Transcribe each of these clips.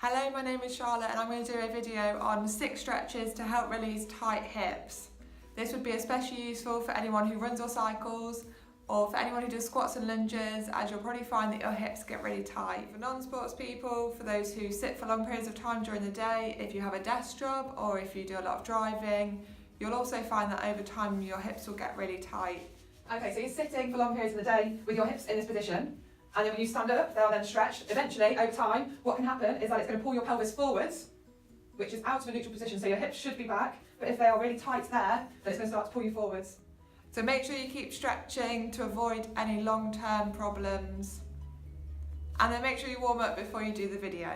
Hello, my name is Charlotte and I'm going to do a video on 6 stretches to help release tight hips. This would be especially useful for anyone who runs or cycles, or for anyone who does squats and lunges, as you'll probably find that your hips get really tight. For non-sports people, for those who sit for long periods of time during the day, if you have a desk job or if you do a lot of driving, you'll also find that over time your hips will get really tight. Okay, so you're sitting for long periods of the day with your hips in this position, and then when you stand up, they'll then stretch. Eventually, over time, what can happen is that it's going to pull your pelvis forwards, which is out of a neutral position, so your hips should be back, but if they are really tight there, then it's going to start to pull you forwards. So make sure you keep stretching to avoid any long-term problems. And then make sure you warm up before you do the video.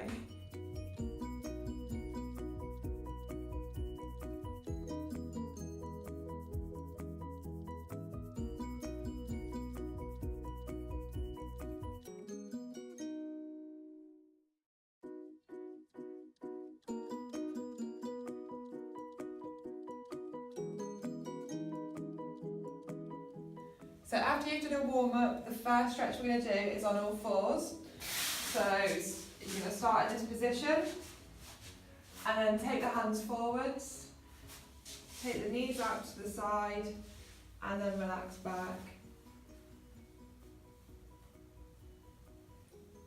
So after you've done a warm-up, the first stretch we're going to do is on all fours. So you're going to start in this position and then take the hands forwards, take the knees out to the side and then relax back.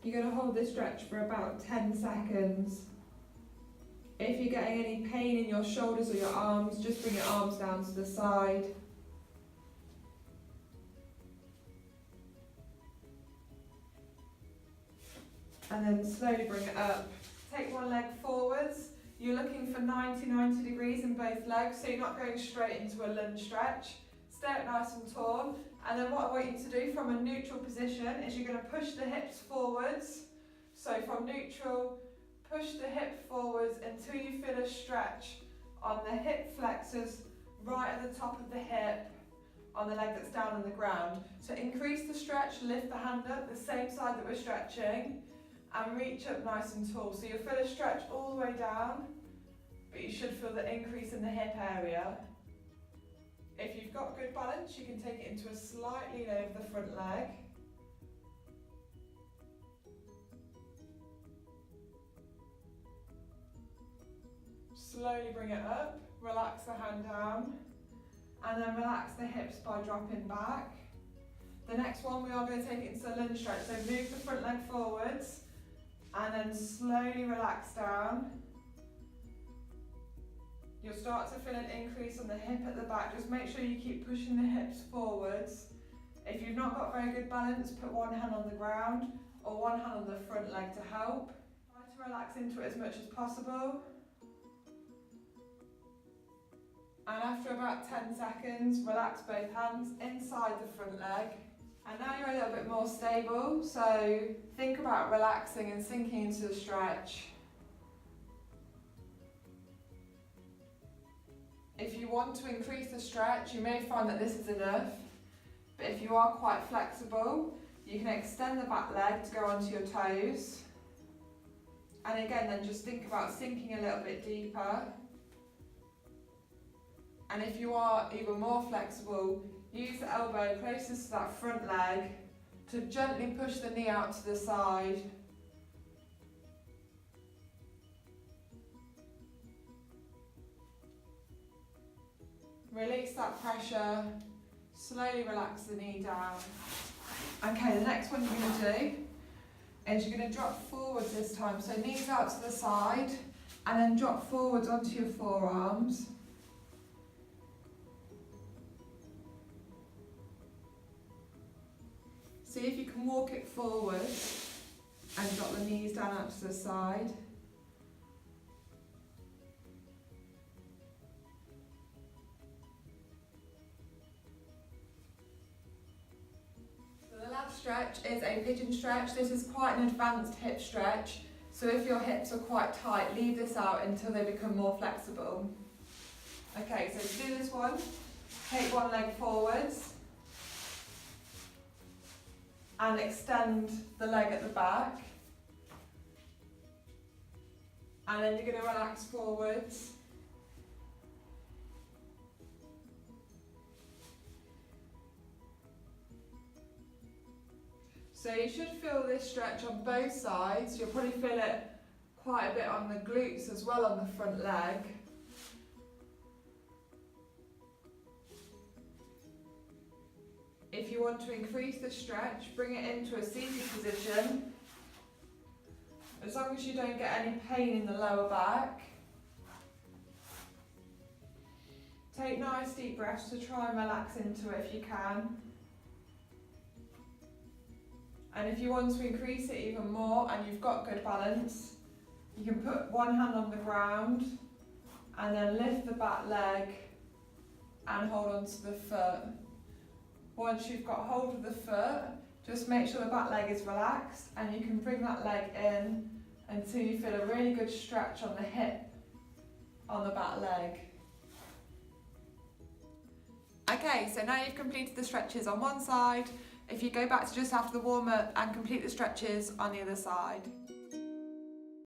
You're going to hold this stretch for about 10 seconds. If you're getting any pain in your shoulders or your arms, just bring your arms down to the side. And then slowly bring it up. Take one leg forwards. You're looking for 90 degrees in both legs, so you're not going straight into a lunge stretch. Stay up nice and tall. And then what I want you to do from a neutral position is you're going to push the hips forwards. So from neutral, push the hip forwards until you feel a stretch on the hip flexors right at the top of the hip on the leg that's down on the ground. So increase the stretch, lift the hand up, the same side that we're stretching, and reach up nice and tall. So you'll feel a stretch all the way down, but you should feel the increase in the hip area. If you've got good balance, you can take it into a slight lean over the front leg. Slowly bring it up, relax the hand down, and then relax the hips by dropping back. The next one, we are going to take it into a lunge stretch. So move the front leg forwards, and then slowly relax down. You'll start to feel an increase on the hip at the back. Just make sure you keep pushing the hips forwards. If you've not got very good balance, put one hand on the ground or one hand on the front leg to help. Try to relax into it as much as possible. And after about 10 seconds, relax both hands inside the front leg. And now you're a little bit more stable, so think about relaxing and sinking into the stretch. If you want to increase the stretch, you may find that this is enough, but if you are quite flexible, you can extend the back leg to go onto your toes. And again, then just think about sinking a little bit deeper. And if you are even more flexible, use the elbow closest to that front leg to gently push the knee out to the side. Release that pressure, slowly relax the knee down. Okay, the next one you're going to do is you're going to drop forwards this time. So knees out to the side and then drop forwards onto your forearms. See if you can walk it forward and drop the knees down out to the side. So the last stretch is a pigeon stretch. This is quite an advanced hip stretch. So if your hips are quite tight, leave this out until they become more flexible. Okay, so to do this one, take one leg forwards and extend the leg at the back. And then you're going to relax forwards. So you should feel this stretch on both sides. You'll probably feel it quite a bit on the glutes as well on the front leg. If you want to increase the stretch, bring it into a seated position. As long as you don't get any pain in the lower back. Take nice deep breaths to try and relax into it if you can. And if you want to increase it even more and you've got good balance, you can put one hand on the ground and then lift the back leg and hold on to the foot. Once you've got hold of the foot, just make sure the back leg is relaxed and you can bring that leg in until you feel a really good stretch on the hip on the back leg. Okay, so now you've completed the stretches on one side. If you go back to just after the warm-up and complete the stretches on the other side.